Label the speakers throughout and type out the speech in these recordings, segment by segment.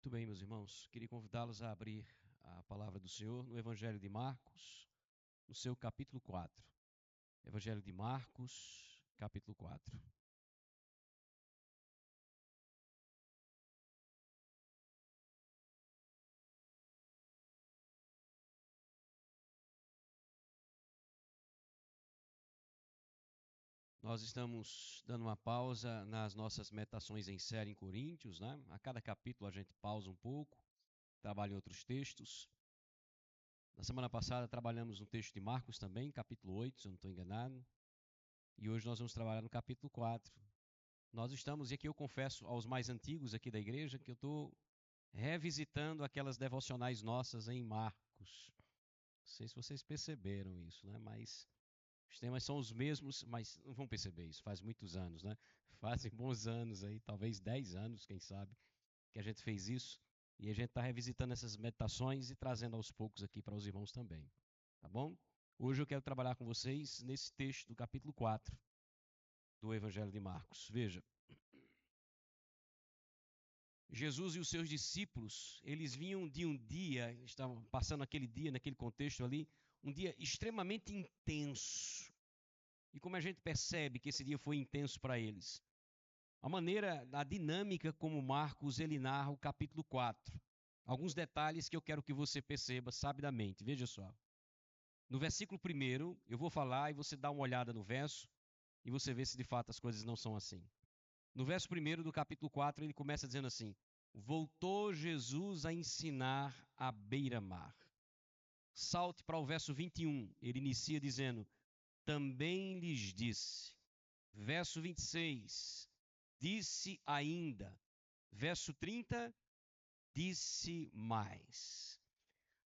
Speaker 1: Muito bem, meus irmãos. Queria convidá-los a abrir a palavra do Senhor no Evangelho de Marcos, no seu capítulo 4. Evangelho de Marcos, capítulo 4. Nós estamos dando uma pausa nas nossas meditações em série em Coríntios, né? A cada capítulo a gente pausa um pouco, trabalha em outros textos. Na semana passada trabalhamos no texto de Marcos também, capítulo 8, se eu não estou enganado. E hoje nós vamos trabalhar no capítulo 4. Nós estamos, e aqui eu confesso aos mais antigos aqui da igreja, que eu estou revisitando aquelas devocionais nossas em Marcos. Não sei se vocês perceberam isso, né? Mas os temas são os mesmos, mas não vão perceber isso, faz muitos anos, né? Fazem bons anos aí, talvez 10 anos, quem sabe, que a gente fez isso. E a gente está revisitando essas meditações e trazendo aos poucos aqui para os irmãos também. Tá bom? Hoje eu quero trabalhar com vocês nesse texto do capítulo 4 do Evangelho de Marcos. Veja, Jesus e os seus discípulos, eles vinham de um dia, estavam passando aquele dia, naquele contexto ali, um dia extremamente intenso. E como a gente percebe que esse dia foi intenso para eles? A maneira, a dinâmica como Marcos ele narra o capítulo 4. Alguns detalhes que eu quero que você perceba sabidamente. Veja só. No versículo 1, eu vou falar e você dá uma olhada no verso e você vê se de fato as coisas não são assim. No verso 1 do capítulo 4, ele começa dizendo assim: voltou Jesus a ensinar à beira-mar. Salte para o verso 21, ele inicia dizendo: também lhes disse. Verso 26, disse ainda. Verso 30, disse mais.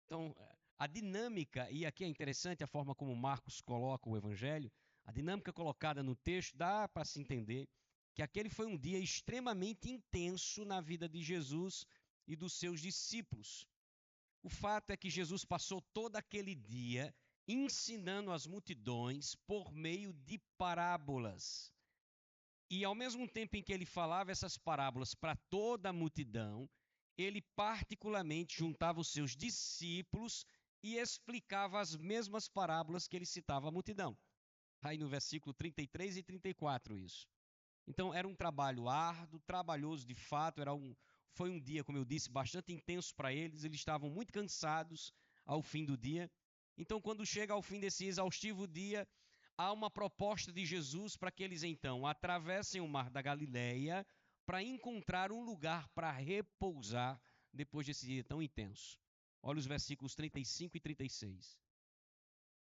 Speaker 1: Então, a dinâmica, e aqui é interessante a forma como Marcos coloca o evangelho, a dinâmica colocada no texto dá para se entender que aquele foi um dia extremamente intenso na vida de Jesus e dos seus discípulos. O fato é que Jesus passou todo aquele dia ensinando as multidões por meio de parábolas. E ao mesmo tempo em que ele falava essas parábolas para toda a multidão, ele particularmente juntava os seus discípulos e explicava as mesmas parábolas que ele citava à multidão. Aí no versículo 33 e 34 isso. Então era um trabalho árduo, trabalhoso de fato, foi um dia, como eu disse, bastante intenso para eles, eles estavam muito cansados ao fim do dia. Então quando chega ao fim desse exaustivo dia, há uma proposta de Jesus para que eles então atravessem o mar da Galileia para encontrar um lugar para repousar depois desse dia tão intenso. Olha os versículos 35 e 36.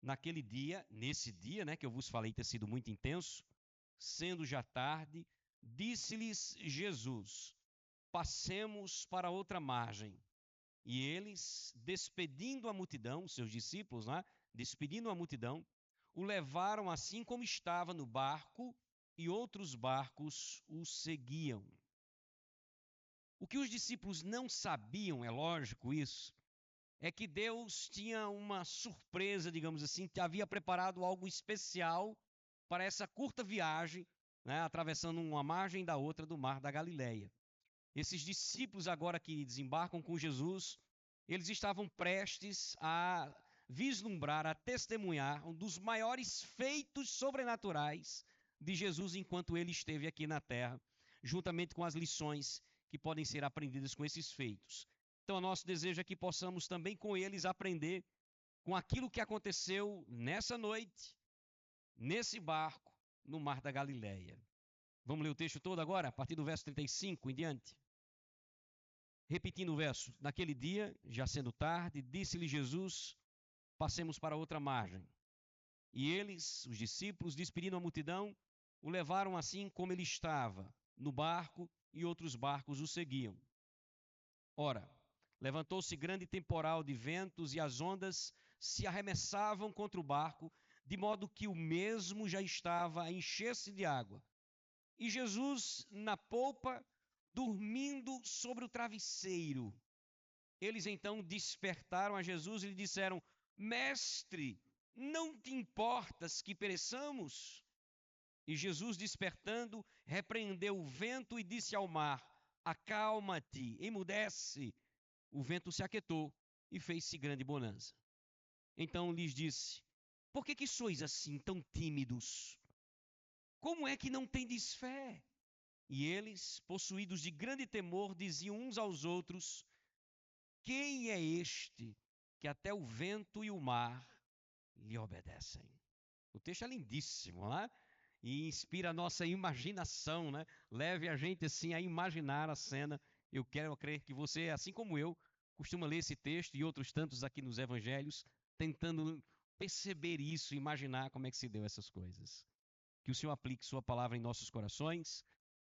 Speaker 1: Naquele dia, nesse dia, né, que eu vos falei ter sido muito intenso, sendo já tarde, disse-lhes Jesus: passemos para outra margem. E eles, despedindo a multidão, seus discípulos, né, despedindo a multidão, o levaram assim como estava no barco, e outros barcos o seguiam. O que os discípulos não sabiam, é lógico isso, é que Deus tinha uma surpresa, digamos assim, que havia preparado algo especial para essa curta viagem, né, atravessando uma margem da outra do mar da Galileia. Esses discípulos agora que desembarcam com Jesus, eles estavam prestes a vislumbrar, a testemunhar um dos maiores feitos sobrenaturais de Jesus enquanto ele esteve aqui na terra, juntamente com as lições que podem ser aprendidas com esses feitos. Então, o nosso desejo é que possamos também com eles aprender com aquilo que aconteceu nessa noite, nesse barco, no mar da Galileia. Vamos ler o texto todo agora, a partir do verso 35 em diante. Repetindo o verso, naquele dia, já sendo tarde, disse-lhe Jesus: passemos para outra margem. E eles, os discípulos, despedindo a multidão, o levaram assim como ele estava, no barco, e outros barcos o seguiam. Ora, levantou-se grande temporal de ventos, e as ondas se arremessavam contra o barco, de modo que o mesmo já estava a encher-se de água. E Jesus, na polpa, dormindo sobre o travesseiro. Eles então despertaram a Jesus e lhe disseram: mestre, não te importas que pereçamos? E Jesus, despertando, repreendeu o vento e disse ao mar: acalma-te, emudece. O vento se aquietou e fez-se grande bonança. Então lhes disse: por que sois assim tão tímidos? Como é que não tendes fé? E eles, possuídos de grande temor, diziam uns aos outros: quem é este que até o vento e o mar lhe obedecem? O texto é lindíssimo, né? E inspira a nossa imaginação, né? Leve a gente assim a imaginar a cena. Eu quero crer que você, assim como eu, costuma ler esse texto e outros tantos aqui nos evangelhos, tentando perceber isso, imaginar como é que se deu essas coisas. Que o Senhor aplique sua palavra em nossos corações.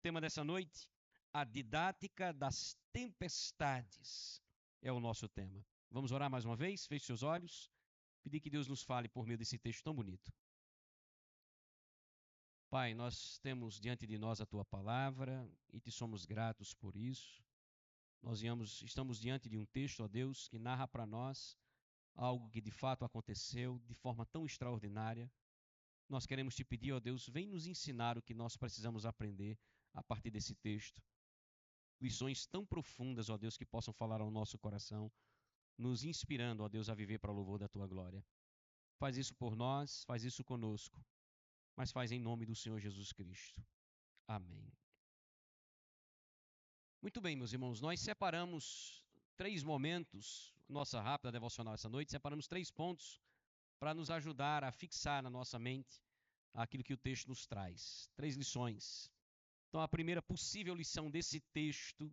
Speaker 1: Tema dessa noite: a didática das tempestades é o nosso tema. Vamos orar mais uma vez? Feche seus olhos. Pedir que Deus nos fale por meio desse texto tão bonito. Pai, nós temos diante de nós a Tua palavra e te somos gratos por isso. Nós estamos diante de um texto, ó Deus, que narra para nós algo que de fato aconteceu de forma tão extraordinária. Nós queremos te pedir, ó Deus, vem nos ensinar o que nós precisamos aprender a partir desse texto. Lições tão profundas, ó Deus, que possam falar ao nosso coração, nos inspirando, ó Deus, a viver para o louvor da Tua glória. Faz isso por nós, faz isso conosco, mas faz em nome do Senhor Jesus Cristo. Amém. Muito bem, meus irmãos, nós separamos 3 momentos, nossa rápida devocional essa noite, separamos 3 pontos para nos ajudar a fixar na nossa mente aquilo que o texto nos traz. 3 lições. Então, a primeira possível lição desse texto,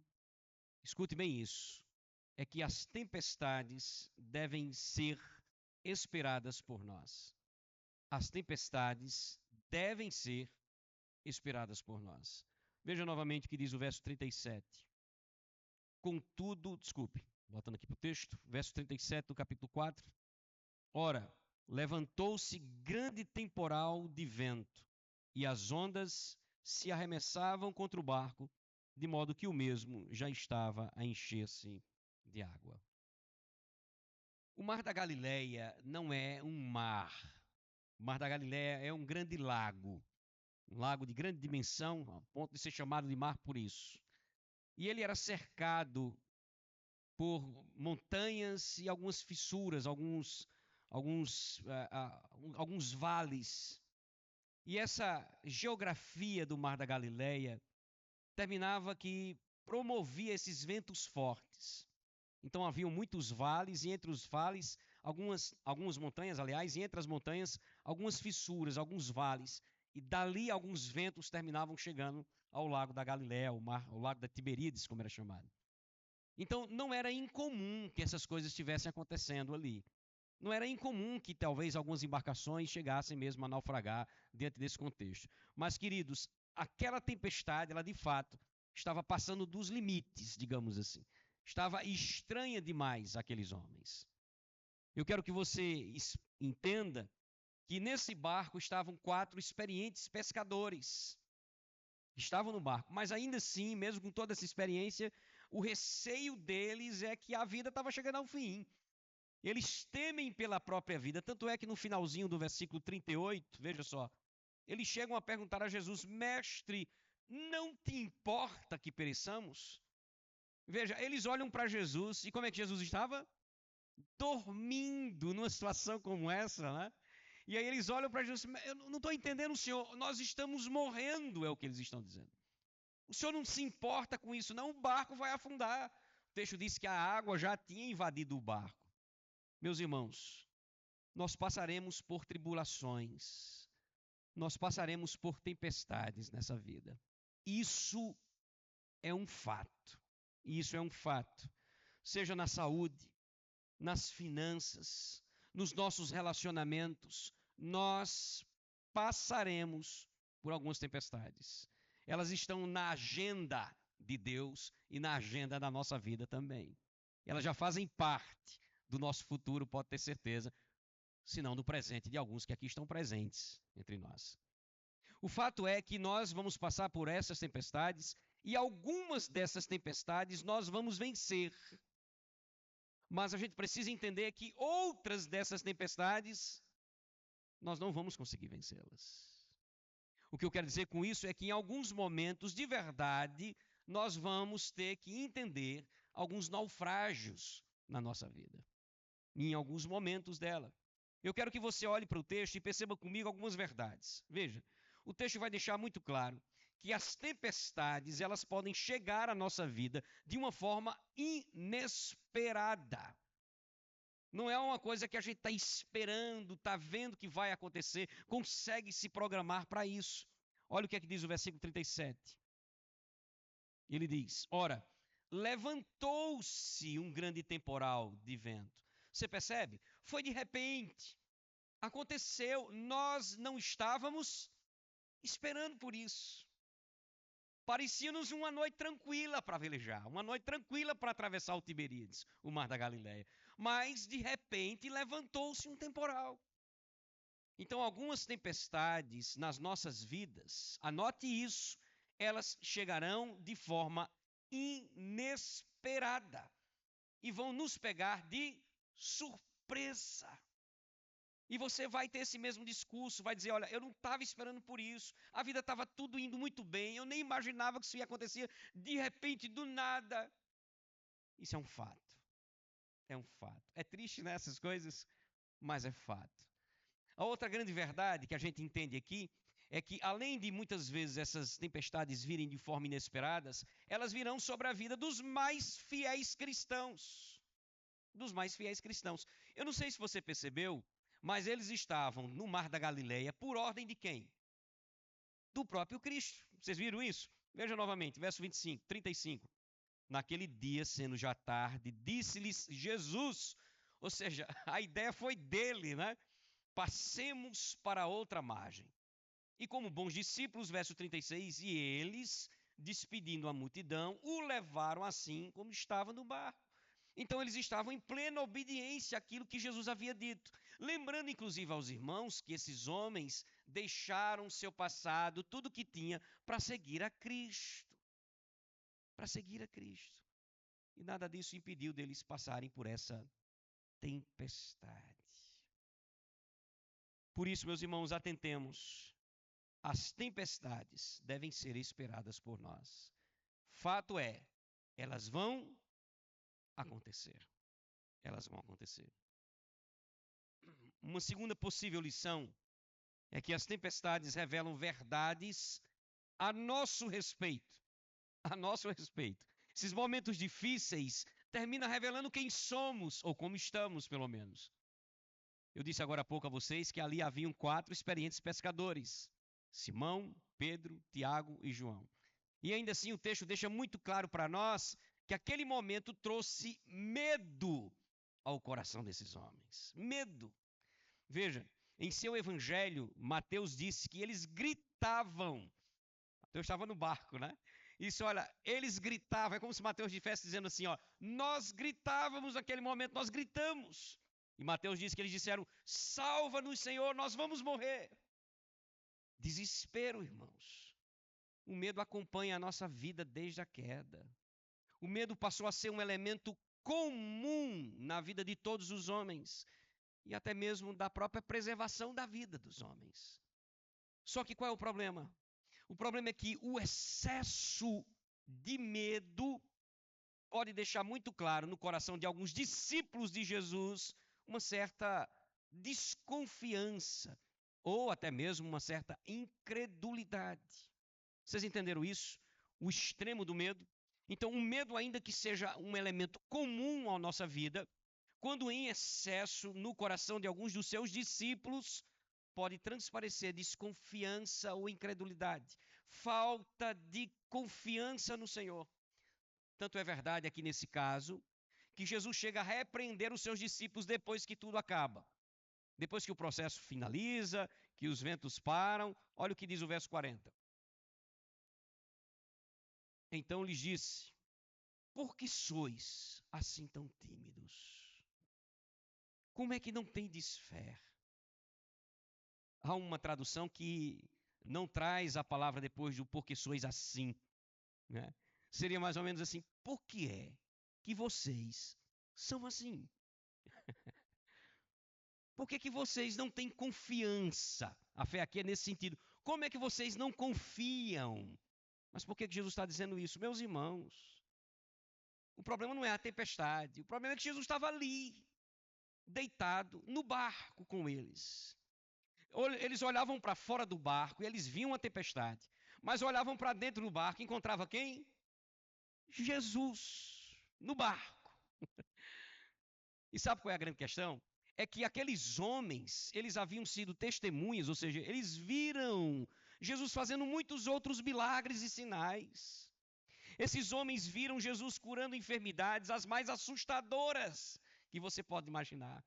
Speaker 1: escute bem isso, é que as tempestades devem ser esperadas por nós. As tempestades devem ser esperadas por nós. Veja novamente o que diz o verso 37. Contudo, voltando aqui para o texto, verso 37 do capítulo 4. Ora, levantou-se grande temporal de vento, e as ondas se arremessavam contra o barco, de modo que o mesmo já estava a encher-se de água. O Mar da Galileia não é um mar. O Mar da Galileia é um grande lago. Um lago de grande dimensão, a ponto de ser chamado de mar por isso. E ele era cercado por montanhas e algumas fissuras, alguns vales. E essa geografia do Mar da Galileia terminava que promovia esses ventos fortes. Então haviam muitos vales, e entre os vales, algumas montanhas, aliás, e entre as montanhas, algumas fissuras, alguns vales. E dali alguns ventos terminavam chegando ao lago da Galileia, ao lago da Tiberíades, como era chamado. Então não era incomum que essas coisas estivessem acontecendo ali. Não era incomum que talvez algumas embarcações chegassem mesmo a naufragar dentro desse contexto. Mas, queridos, aquela tempestade, ela de fato estava passando dos limites, digamos assim. Estava estranha demais àqueles homens. Eu quero que você entenda que nesse barco estavam 4 experientes pescadores. Estavam no barco, mas ainda assim, mesmo com toda essa experiência, o receio deles é que a vida estava chegando ao fim. Eles temem pela própria vida, tanto é que no finalzinho do versículo 38, veja só, eles chegam a perguntar a Jesus: mestre, não te importa que pereçamos? Veja, eles olham para Jesus, e como é que Jesus estava? Dormindo numa situação como essa, né? E aí eles olham para Jesus: eu não estou entendendo, Senhor, nós estamos morrendo, é o que eles estão dizendo. O Senhor não se importa com isso, não, o barco vai afundar. O texto diz que a água já tinha invadido o barco. Meus irmãos, nós passaremos por tribulações, nós passaremos por tempestades nessa vida. Isso é um fato. Isso é um fato. Seja na saúde, nas finanças, nos nossos relacionamentos, nós passaremos por algumas tempestades. Elas estão na agenda de Deus e na agenda da nossa vida também. Elas já fazem parte do nosso futuro, pode ter certeza, se não do presente de alguns que aqui estão presentes entre nós. O fato é que nós vamos passar por essas tempestades e algumas dessas tempestades nós vamos vencer. Mas a gente precisa entender que outras dessas tempestades nós não vamos conseguir vencê-las. O que eu quero dizer com isso é que em alguns momentos, de verdade, nós vamos ter que entender alguns naufrágios na nossa vida, em alguns momentos dela. Eu quero que você olhe para o texto e perceba comigo algumas verdades. Veja, o texto vai deixar muito claro que as tempestades, elas podem chegar à nossa vida de uma forma inesperada. Não é uma coisa que a gente está esperando, está vendo que vai acontecer, consegue se programar para isso. Olha o que é que diz o versículo 37. Ele diz: ora, levantou-se um grande temporal de vento. Você percebe? Foi de repente. Aconteceu. Nós não estávamos esperando por isso. Parecia-nos uma noite tranquila para velejar, uma noite tranquila para atravessar o Tiberíades, o mar da Galileia. Mas, de repente, levantou-se um temporal. Então, algumas tempestades nas nossas vidas, anote isso, elas chegarão de forma inesperada e vão nos pegar de surpresa. E você vai ter esse mesmo discurso, vai dizer, olha, eu não estava esperando por isso, a vida estava tudo indo muito bem, eu nem imaginava que isso ia acontecer de repente, do nada. Isso é um fato. É um fato. É triste, né, essas coisas, mas é fato. A outra grande verdade que a gente entende aqui é que, além de muitas vezes essas tempestades virem de forma inesperadas, elas virão sobre a vida dos mais fiéis cristãos. Dos mais fiéis cristãos. Eu não sei se você percebeu, mas eles estavam no mar da Galileia por ordem de quem? Do próprio Cristo. Vocês viram isso? Veja novamente, verso 25, 35. Naquele dia, sendo já tarde, disse-lhes Jesus, ou seja, a ideia foi dele, né? Passemos para outra margem. E como bons discípulos, verso 36, e eles, despedindo a multidão, o levaram assim como estava no barco. Então eles estavam em plena obediência àquilo que Jesus havia dito. Lembrando, inclusive, aos irmãos que esses homens deixaram seu passado, tudo que tinha, para seguir a Cristo. Para seguir a Cristo. E nada disso impediu deles passarem por essa tempestade. Por isso, meus irmãos, atentemos. As tempestades devem ser esperadas por nós. Fato é, elas vão acontecer. Elas vão acontecer. Uma segunda possível lição é que as tempestades revelam verdades a nosso respeito. A nosso respeito. Esses momentos difíceis terminam revelando quem somos, ou como estamos, pelo menos. Eu disse agora há pouco a vocês que ali haviam 4 experientes pescadores: Simão, Pedro, Tiago e João. E ainda assim o texto deixa muito claro para nós que aquele momento trouxe medo ao coração desses homens. Medo. Veja, em seu evangelho, Mateus disse que eles gritavam. Mateus estava no barco, né? Isso, olha, eles gritavam, é como se Mateus estivesse dizendo assim, ó, nós gritávamos naquele momento, nós gritamos. E Mateus disse que eles disseram, salva-nos, Senhor, nós vamos morrer. Desespero, irmãos. O medo acompanha a nossa vida desde a queda. O medo passou a ser um elemento comum na vida de todos os homens e até mesmo da própria preservação da vida dos homens. Só que qual é o problema? O problema é que o excesso de medo pode deixar muito claro no coração de alguns discípulos de Jesus uma certa desconfiança ou até mesmo uma certa incredulidade. Vocês entenderam isso? O extremo do medo? Então, o medo, ainda que seja um elemento comum à nossa vida, quando em excesso no coração de alguns dos seus discípulos, pode transparecer desconfiança ou incredulidade, falta de confiança no Senhor. Tanto é verdade aqui nesse caso, que Jesus chega a repreender os seus discípulos depois que tudo acaba. Depois que o processo finaliza, que os ventos param, olha o que diz o verso 40. Então lhes disse, por que sois assim tão tímidos? Como é que não tendes fé? Há uma tradução que não traz a palavra depois do porque sois assim, né? Seria mais ou menos assim, por que é que vocês são assim? Por que vocês não têm confiança? A fé aqui é nesse sentido. Como é que vocês não confiam Mas por que Jesus está dizendo isso? Meus irmãos, o problema não é a tempestade. O problema é que Jesus estava ali, deitado no barco com eles. Eles olhavam para fora do barco e eles viam a tempestade. Mas olhavam para dentro do barco e encontravam quem? Jesus, no barco. E sabe qual é a grande questão? É que aqueles homens, eles haviam sido testemunhas, ou seja, eles viram Jesus fazendo muitos outros milagres e sinais. Esses homens viram Jesus curando enfermidades, as mais assustadoras que você pode imaginar.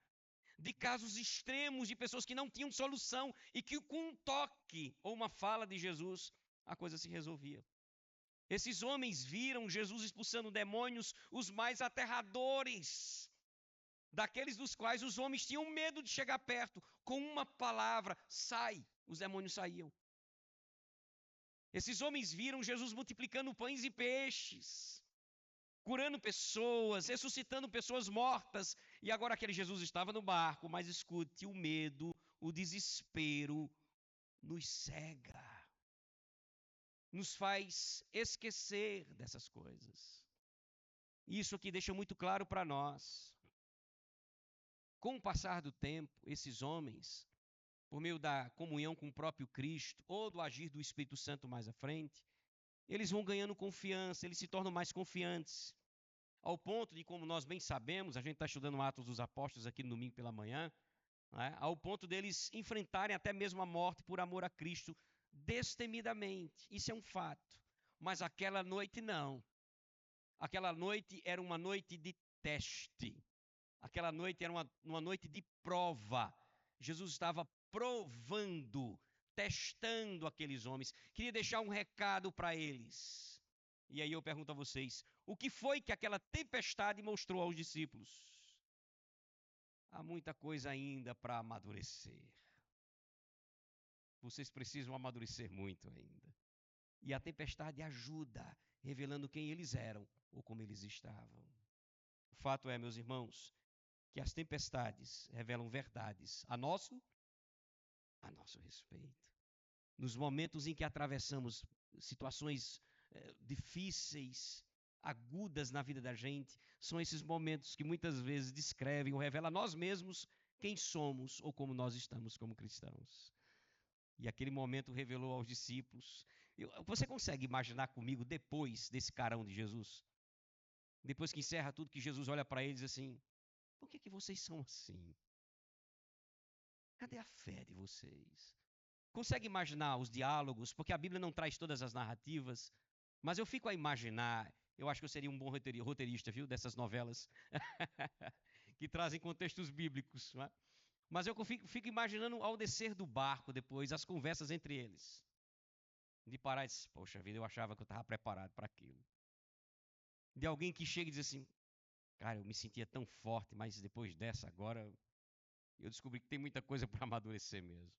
Speaker 1: De casos extremos de pessoas que não tinham solução e que com um toque ou uma fala de Jesus, a coisa se resolvia. Esses homens viram Jesus expulsando demônios, os mais aterradores, daqueles dos quais os homens tinham medo de chegar perto. Com uma palavra, sai, os demônios saíam. Esses homens viram Jesus multiplicando pães e peixes, curando pessoas, ressuscitando pessoas mortas. E agora aquele Jesus estava no barco, mas escute, o medo, o desespero nos cega, nos faz esquecer dessas coisas. Isso aqui deixa muito claro para nós. Com o passar do tempo, esses homens, por meio da comunhão com o próprio Cristo, ou do agir do Espírito Santo mais à frente, eles vão ganhando confiança, eles se tornam mais confiantes. Ao ponto de, como nós bem sabemos, a gente está estudando Atos dos Apóstolos aqui no domingo pela manhã, né, ao ponto deles enfrentarem até mesmo a morte por amor a Cristo, destemidamente. Isso é um fato. Mas aquela noite não. Aquela noite era uma noite de teste. Aquela noite era uma noite de prova. Jesus estava provando, testando aqueles homens. Queria deixar um recado para eles. E aí eu pergunto a vocês, o que foi que aquela tempestade mostrou aos discípulos? Há muita coisa ainda para amadurecer. Vocês precisam amadurecer muito ainda. E a tempestade ajuda, revelando quem eles eram ou como eles estavam. O fato é, meus irmãos, que as tempestades revelam verdades a nosso respeito. Nos momentos em que atravessamos situações difíceis, agudas na vida da gente, são esses momentos que muitas vezes descrevem ou revelam a nós mesmos quem somos ou como nós estamos como cristãos. E aquele momento revelou aos discípulos. Você consegue imaginar comigo depois desse carão de Jesus? Depois que encerra tudo, que Jesus olha para eles assim, por que vocês são assim? Cadê a fé de vocês? Consegue imaginar os diálogos? Porque a Bíblia não traz todas as narrativas, mas eu fico a imaginar, eu acho que eu seria um bom roteirista, viu, dessas novelas que trazem contextos bíblicos, não é? Mas eu fico imaginando ao descer do barco depois, as conversas entre eles. De parar e dizer, poxa vida, eu achava que eu estava preparado para aquilo. De alguém que chega e diz assim, cara, eu me sentia tão forte, mas depois dessa agora, eu descobri que tem muita coisa para amadurecer mesmo.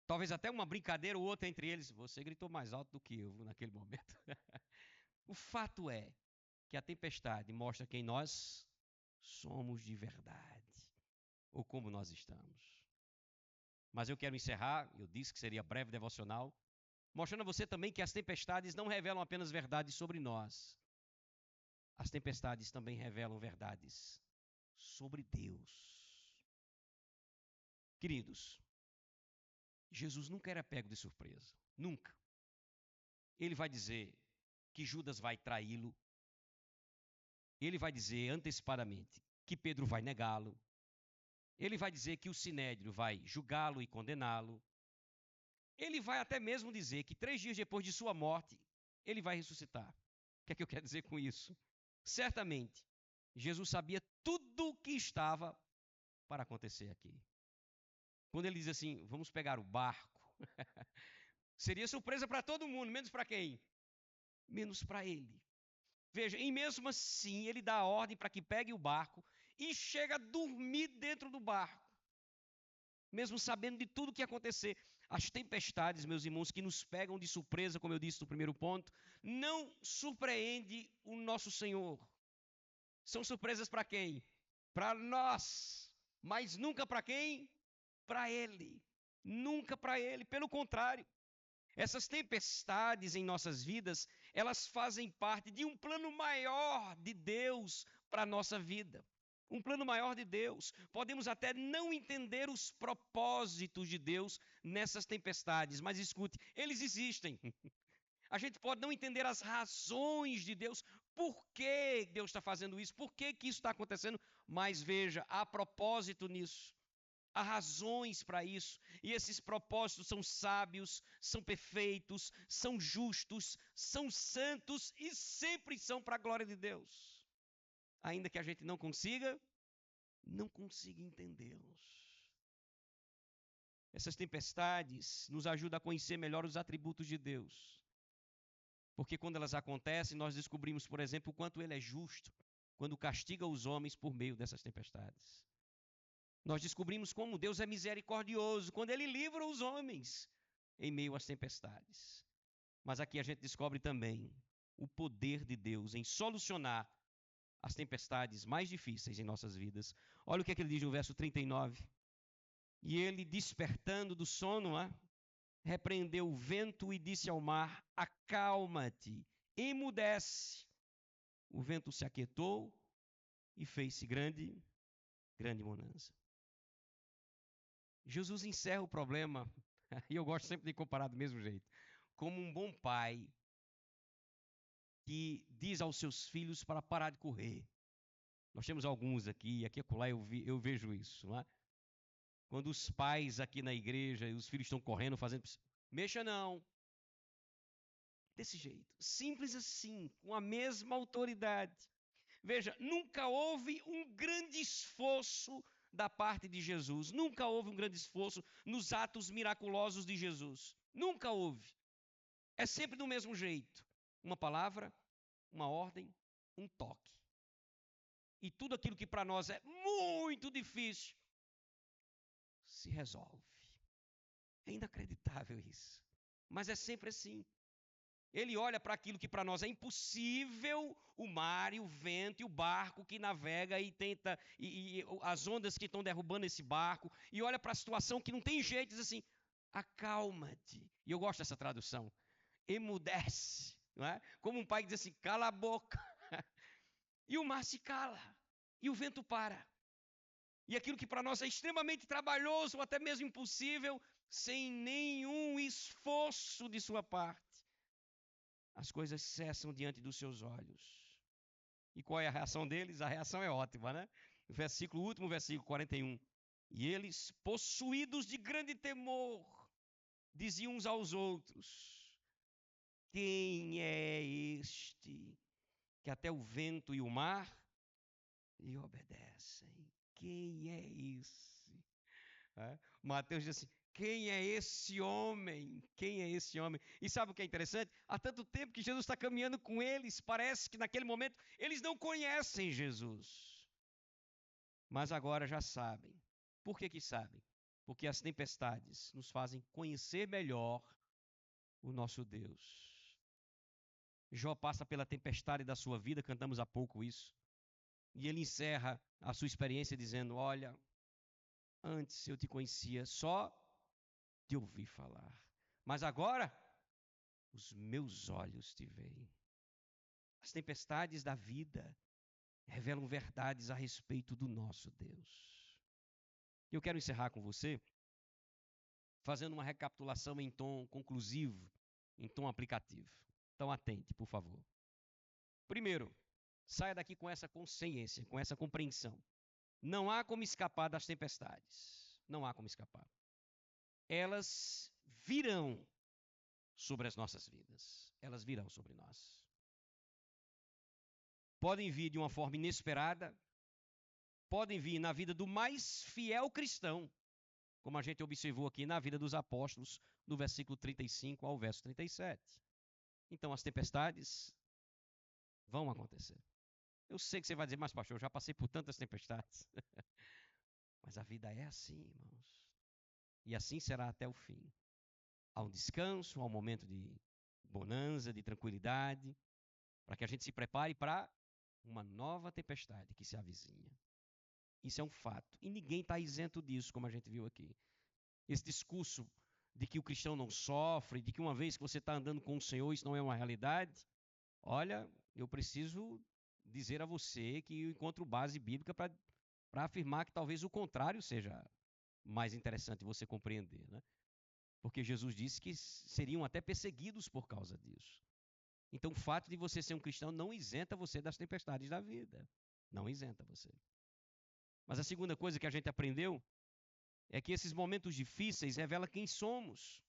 Speaker 1: Talvez até uma brincadeira ou outra entre eles. Você gritou mais alto do que eu naquele momento. O fato é que a tempestade mostra quem nós somos de verdade, ou como nós estamos. Mas eu quero encerrar, eu disse que seria breve devocional, mostrando a você também que as tempestades não revelam apenas verdades sobre nós. As tempestades também revelam verdades sobre Deus. Queridos, Jesus nunca era pego de surpresa. Nunca. Ele vai dizer que Judas vai traí-lo. Ele vai dizer antecipadamente que Pedro vai negá-lo. Ele vai dizer que o Sinédrio vai julgá-lo e condená-lo. Ele vai até mesmo dizer que 3 dias depois de sua morte, ele vai ressuscitar. O que é que eu quero dizer com isso? Certamente, Jesus sabia tudo o que estava para acontecer aqui. Quando ele diz assim, vamos pegar o barco, seria surpresa para todo mundo, menos para quem? Menos para ele. Veja, e mesmo assim, ele dá a ordem para que pegue o barco e chega a dormir dentro do barco. Mesmo sabendo de tudo o que ia acontecer. As tempestades, meus irmãos, que nos pegam de surpresa, como eu disse no primeiro ponto, não surpreende o nosso Senhor. São surpresas para quem? Para nós. Mas nunca para quem? Para Ele. Nunca para Ele. Pelo contrário, Essas tempestades em nossas vidas, elas fazem parte de um plano maior de Deus para a nossa vida. Um plano maior de Deus. Podemos até não entender os propósitos de Deus nessas tempestades, mas escute, eles existem. A gente pode não entender as razões de Deus, por que Deus está fazendo isso, por que isso está acontecendo, mas veja, há propósito nisso. Há razões para isso, e esses propósitos são sábios, são perfeitos, são justos, são santos e sempre são para a glória de Deus. Ainda que a gente não consiga entendê-los. Essas tempestades nos ajudam a conhecer melhor os atributos de Deus. Porque quando elas acontecem, nós descobrimos, por exemplo, o quanto Ele é justo quando castiga os homens por meio dessas tempestades. Nós descobrimos como Deus é misericordioso quando Ele livra os homens em meio às tempestades. Mas aqui a gente descobre também o poder de Deus em solucionar as tempestades mais difíceis em nossas vidas. Olha o que ele diz no verso 39. E ele, despertando do sono, repreendeu o vento e disse ao mar: acalma-te, emudece. O vento se aquietou e fez-se grande bonança. Jesus encerra o problema, e eu gosto sempre de comparar do mesmo jeito, como um bom pai que diz aos seus filhos para parar de correr. Nós temos alguns aqui e acolá eu vejo isso, não é? Quando os pais aqui na igreja e os filhos estão correndo, fazendo... Mexa não. Desse jeito, simples assim, com a mesma autoridade. Veja, nunca houve um grande esforço da parte de Jesus. Nunca houve um grande esforço nos atos miraculosos de Jesus. Nunca houve. É sempre do mesmo jeito. Uma palavra, uma ordem, um toque. E tudo aquilo que para nós é muito difícil se resolve. É inacreditável isso. Mas é sempre assim. Ele olha para aquilo que para nós é impossível, o mar e o vento e o barco que navega e tenta, e as ondas que estão derrubando esse barco, e olha para a situação que não tem jeito, diz assim, acalma-te. E eu gosto dessa tradução, emudece, não é? Como um pai que diz assim, cala a boca. E o mar se cala, e o vento para. E aquilo que para nós é extremamente trabalhoso, ou até mesmo impossível, sem nenhum esforço de sua parte, as coisas cessam diante dos seus olhos. E qual é a reação deles? A reação é ótima, né? O último versículo 41. E eles, possuídos de grande temor, diziam uns aos outros: quem é este que até o vento e o mar lhe obedecem? Quem é esse? Mateus diz assim: quem é esse homem? Quem é esse homem? E sabe o que é interessante? Há tanto tempo que Jesus está caminhando com eles, parece que naquele momento eles não conhecem Jesus. Mas agora já sabem. Por que sabem? Porque as tempestades nos fazem conhecer melhor o nosso Deus. Jó passa pela tempestade da sua vida, cantamos há pouco isso. E ele encerra a sua experiência dizendo: olha, antes eu te conhecia só de ouvir falar, mas agora os meus olhos te veem. As tempestades da vida revelam verdades a respeito do nosso Deus. Eu quero encerrar com você fazendo uma recapitulação em tom conclusivo, em tom aplicativo. Então atente, por favor. Primeiro, saia daqui com essa consciência, com essa compreensão. Não há como escapar das tempestades. Não há como escapar. Elas virão sobre as nossas vidas. Elas virão sobre nós. Podem vir de uma forma inesperada, podem vir na vida do mais fiel cristão, como a gente observou aqui na vida dos apóstolos, do versículo 35 ao verso 37. Então as tempestades vão acontecer. Eu sei que você vai dizer, mas pastor, eu já passei por tantas tempestades. Mas a vida é assim, irmãos. E assim será até o fim. Há um descanso, há um momento de bonança, de tranquilidade, para que a gente se prepare para uma nova tempestade que se avizinha. Isso é um fato. E ninguém está isento disso, como a gente viu aqui. Esse discurso de que o cristão não sofre, de que uma vez que você está andando com o Senhor, isso não é uma realidade. Olha, eu preciso dizer a você que eu encontro base bíblica para afirmar que talvez o contrário seja mais interessante você compreender, né? Porque Jesus disse que seriam até perseguidos por causa disso. Então, o fato de você ser um cristão não isenta você das tempestades da vida. Não isenta você. Mas a segunda coisa que a gente aprendeu é que esses momentos difíceis revelam quem somos.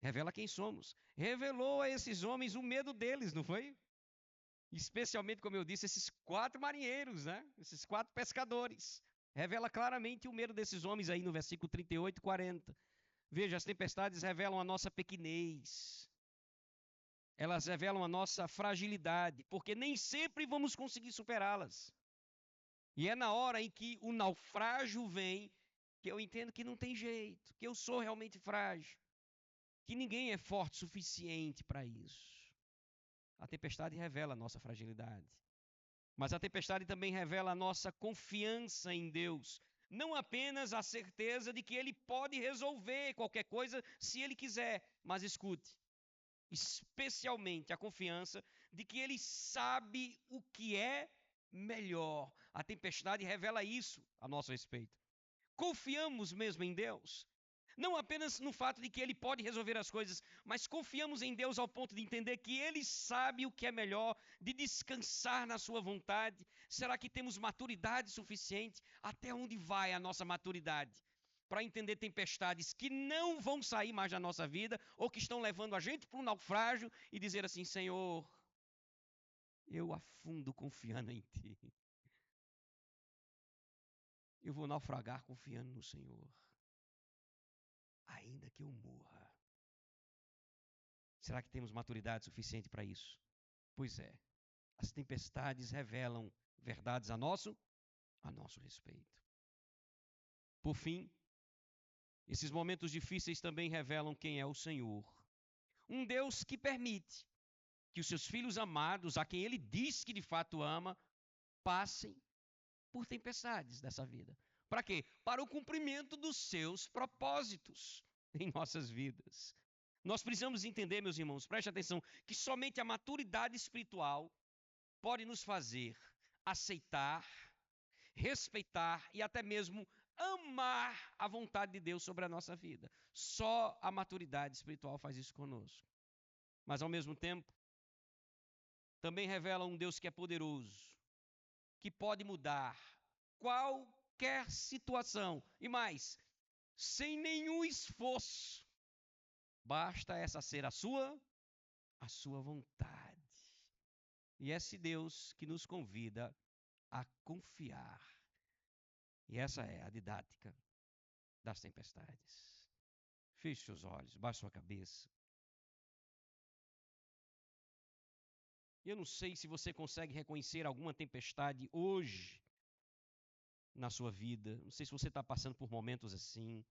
Speaker 1: Revela quem somos. Revelou a esses homens o medo deles, não foi? Especialmente, como eu disse, esses 4 marinheiros, né? Esses 4 pescadores. Revela claramente o medo desses homens aí no versículo 38 e 40. Veja, as tempestades revelam a nossa pequenez. Elas revelam a nossa fragilidade, porque nem sempre vamos conseguir superá-las. E é na hora em que o naufrágio vem que eu entendo que não tem jeito, que eu sou realmente frágil, que ninguém é forte o suficiente para isso. A tempestade revela a nossa fragilidade. Mas a tempestade também revela a nossa confiança em Deus. Não apenas a certeza de que Ele pode resolver qualquer coisa se Ele quiser, mas escute, especialmente a confiança de que Ele sabe o que é melhor. A tempestade revela isso a nosso respeito. Confiamos mesmo em Deus? Não apenas no fato de que Ele pode resolver as coisas, mas confiamos em Deus ao ponto de entender que Ele sabe o que é melhor, de descansar na Sua vontade. Será que temos maturidade suficiente? Até onde vai a nossa maturidade? Para entender tempestades que não vão sair mais da nossa vida, ou que estão levando a gente para um naufrágio e dizer assim: Senhor, eu afundo confiando em Ti. Eu vou naufragar confiando no Senhor, ainda que eu morra. Será que temos maturidade suficiente para isso? Pois é, as tempestades revelam verdades a nosso respeito. Por fim, esses momentos difíceis também revelam quem é o Senhor. Um Deus que permite que os seus filhos amados, a quem Ele diz que de fato ama, passem por tempestades dessa vida. Para quê? Para o cumprimento dos seus propósitos em nossas vidas. Nós precisamos entender, meus irmãos, preste atenção, que somente a maturidade espiritual pode nos fazer aceitar, respeitar e até mesmo amar a vontade de Deus sobre a nossa vida. Só a maturidade espiritual faz isso conosco. Mas, ao mesmo tempo, também revela um Deus que é poderoso, que pode mudar qualquer situação. E mais, sem nenhum esforço. Basta essa ser a sua vontade. E é esse Deus que nos convida a confiar. E essa é a didática das tempestades. Feche seus olhos, baixe sua cabeça. Eu não sei se você consegue reconhecer alguma tempestade hoje na sua vida. Não sei se você está passando por momentos assim.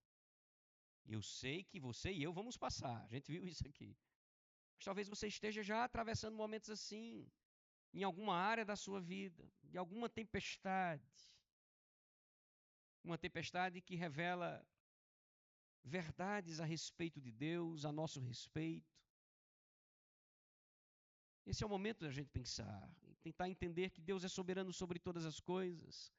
Speaker 1: Eu sei que você e eu vamos passar. A gente viu isso aqui. Mas talvez você esteja já atravessando momentos assim, em alguma área da sua vida, de alguma tempestade. Uma tempestade que revela verdades a respeito de Deus, a nosso respeito. Esse é o momento da gente pensar, tentar entender que Deus é soberano sobre todas as coisas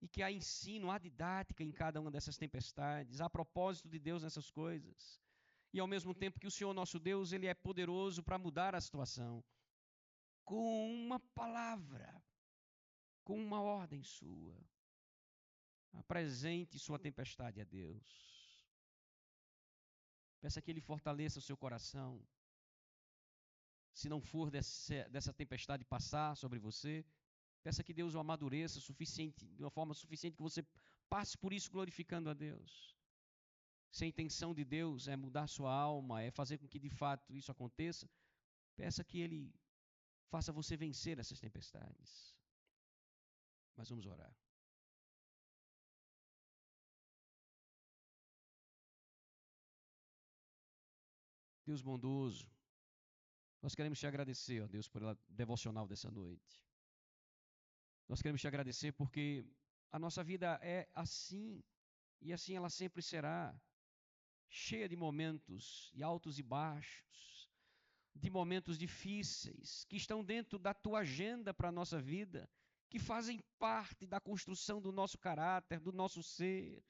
Speaker 1: e que há ensino, há didática em cada uma dessas tempestades, há propósito de Deus nessas coisas. E ao mesmo tempo que o Senhor nosso Deus, Ele é poderoso para mudar a situação com uma palavra, com uma ordem sua. Apresente sua tempestade a Deus. Peça que Ele fortaleça o seu coração. Se não for dessa tempestade passar sobre você, peça que Deus o amadureça de uma forma suficiente que você passe por isso glorificando a Deus. Se a intenção de Deus é mudar sua alma, é fazer com que de fato isso aconteça, peça que Ele faça você vencer essas tempestades. Mas vamos orar. Deus bondoso, nós queremos te agradecer, ó Deus, pela devocional dessa noite. Nós queremos te agradecer porque a nossa vida é assim, e assim ela sempre será. cheia de momentos e altos e baixos, de momentos difíceis, que estão dentro da tua agenda para a nossa vida, que fazem parte da construção do nosso caráter, do nosso ser,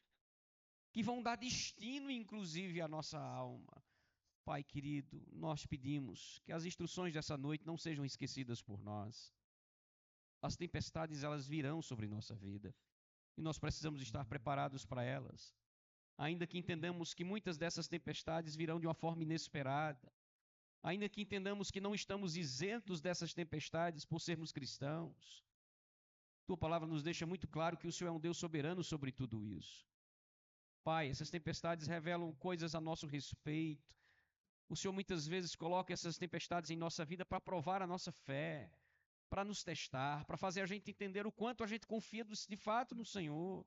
Speaker 1: que vão dar destino, inclusive, à nossa alma. Pai querido, nós pedimos que as instruções dessa noite não sejam esquecidas por nós. As tempestades, elas virão sobre nossa vida e nós precisamos estar preparados para elas. Ainda que entendamos que muitas dessas tempestades virão de uma forma inesperada, ainda que entendamos que não estamos isentos dessas tempestades por sermos cristãos, tua palavra nos deixa muito claro que o Senhor é um Deus soberano sobre tudo isso. Pai, essas tempestades revelam coisas a nosso respeito. O Senhor muitas vezes coloca essas tempestades em nossa vida para provar a nossa fé, para nos testar, para fazer a gente entender o quanto a gente confia de fato no Senhor,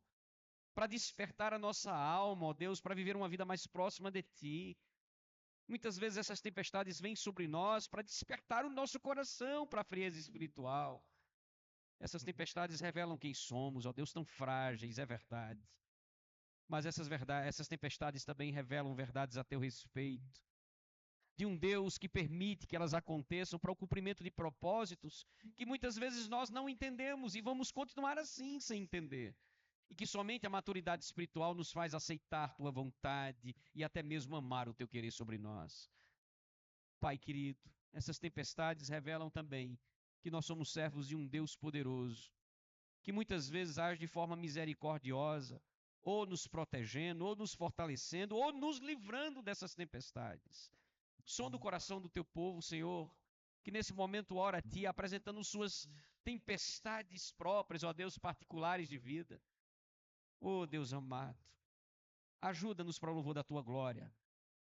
Speaker 1: para despertar a nossa alma, ó Deus, para viver uma vida mais próxima de Ti. Muitas vezes essas tempestades vêm sobre nós para despertar o nosso coração para a frieza espiritual. Essas tempestades revelam quem somos, ó Deus, tão frágeis, é verdade. Mas essas tempestades também revelam verdades a teu respeito. De um Deus que permite que elas aconteçam para o cumprimento de propósitos que muitas vezes nós não entendemos e vamos continuar assim sem entender. E que somente a maturidade espiritual nos faz aceitar tua vontade e até mesmo amar o teu querer sobre nós. Pai querido, essas tempestades revelam também que nós somos servos de um Deus poderoso, que muitas vezes age de forma misericordiosa, ou nos protegendo, ou nos fortalecendo, ou nos livrando dessas tempestades. Sonda o coração do teu povo, Senhor, que nesse momento ora a Ti, apresentando suas tempestades próprias, ó Deus, particulares de vida. Ó Deus amado, ajuda-nos para o louvor da Tua glória,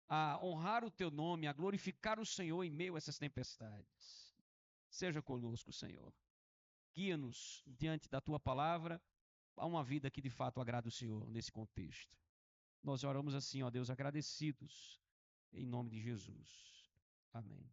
Speaker 1: a honrar o Teu nome, a glorificar o Senhor em meio a essas tempestades. Seja conosco, Senhor. Guia-nos diante da Tua palavra a uma vida que de fato agrada o Senhor nesse contexto. Nós oramos assim, ó Deus, agradecidos, em nome de Jesus. Amém.